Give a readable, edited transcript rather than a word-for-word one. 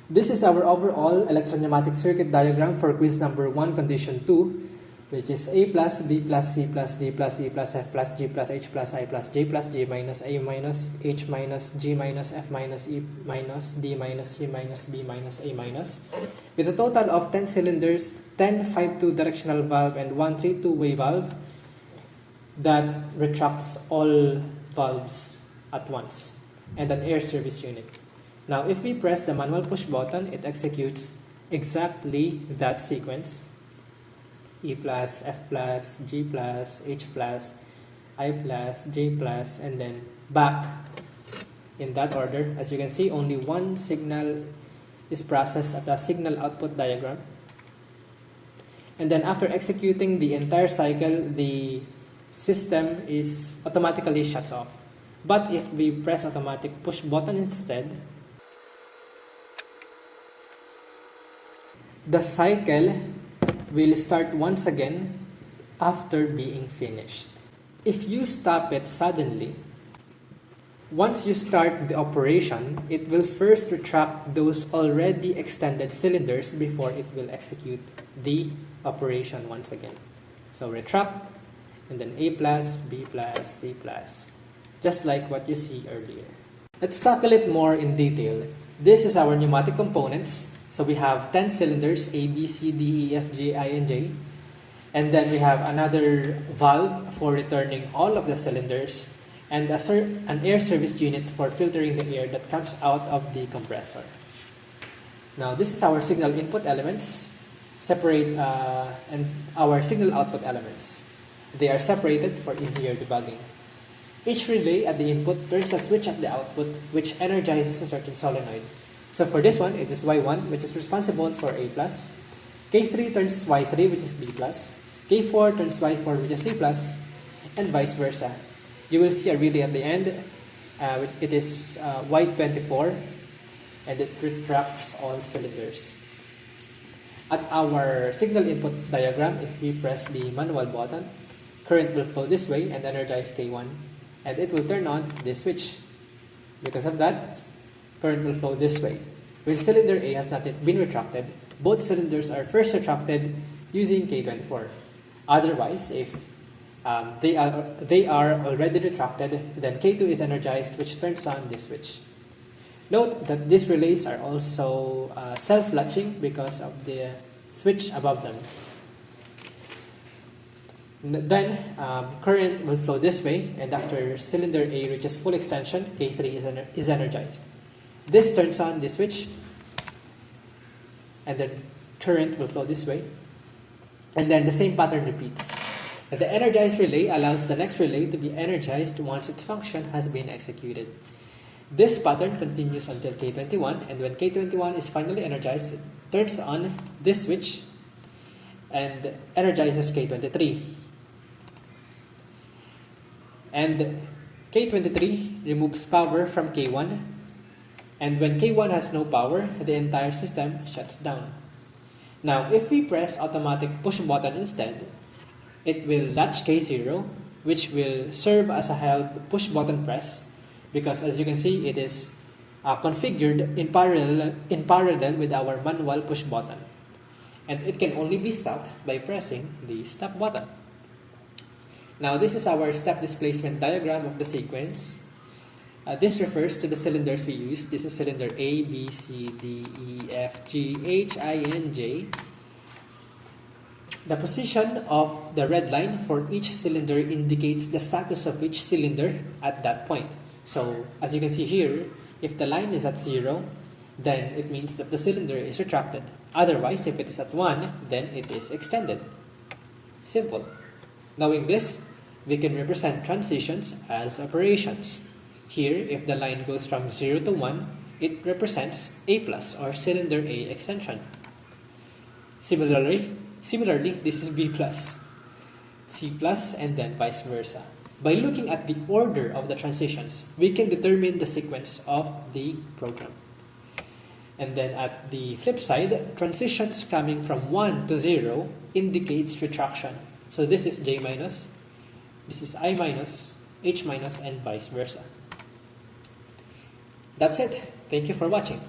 This is our overall electropneumatic circuit diagram for quiz number 1, condition 2, which is A plus B plus C plus D plus E plus F plus G plus H plus I plus J plus J minus A minus H minus G minus F minus E minus D minus C minus B minus A minus, with a total of 10 cylinders, 10 5-2 directional valve, and 1 3-2 way valve that retracts all valves at once, and an air service unit. Now, if we press the manual push button, it executes exactly that sequence: E plus, F plus, G plus, H plus, I plus, J plus, and then back in that order. As you can see, only one signal is processed at the signal output diagram. And then after executing the entire cycle, the system is automatically shuts off. But if we press automatic push button instead, the cycle will start once again after being finished. If you stop it suddenly, once you start the operation, it will first retract those already extended cylinders before it will execute the operation once again. So retract, and then A plus, B plus, C plus, just like what you see earlier. Let's tackle it more in detail. This is our pneumatic components. So we have 10 cylinders, A, B, C, D, E, F, G, I, and J. And then we have another valve for returning all of the cylinders, and an air service unit for filtering the air that comes out of the compressor. Now this is our signal input elements, and our signal output elements. They are separated for easier debugging. Each relay at the input turns a switch at the output, which energizes a certain solenoid. So for this one, it is Y1, which is responsible for A+. K3 turns Y3, which is B+. K4 turns Y4, which is C+, and vice versa. You will see a relay at the end. It is Y24, and it retracts all cylinders. At our signal input diagram, if we press the manual button, current will flow this way and energize K1, and it will turn on this switch. Because of that, current will flow this way. When cylinder A has not yet been retracted, both cylinders are first retracted using K24. Otherwise, if they are already retracted, then K2 is energized, which turns on this switch. Note that these relays are also self-latching because of the switch above them. Then current will flow this way, and after cylinder A reaches full extension, K3 is energized. This turns on the switch, and then current will flow this way, and then the same pattern repeats. The energized relay allows the next relay to be energized once its function has been executed. This pattern continues until K21, and when K21 is finally energized, it turns on this switch and energizes K23. And K23 removes power from K1, and when K1 has no power, the entire system shuts down. Now, if we press automatic push button instead, it will latch K0, which will serve as a held push button press, because as you can see, it is configured in parallel with our manual push button, and it can only be stopped by pressing the stop button. Now this is our step displacement diagram of the sequence. This refers to the cylinders we used. This is cylinder A, B, C, D, E, F, G, H, I, and J. The position of the red line for each cylinder indicates the status of each cylinder at that point. So as you can see here, if the line is at 0, then it means that the cylinder is retracted. Otherwise, if it is at 1, then it is extended. Simple. Knowing this, we can represent transitions as operations. Here, if the line goes from 0 to 1, it represents A plus, or cylinder A extension. Similarly, this is B plus, C plus, and then vice versa. By looking at the order of the transitions, we can determine the sequence of the program. And then at the flip side, transitions coming from 1 to 0 indicates retraction. So this is J minus, this is I minus, H minus, and vice versa. That's it. Thank you for watching.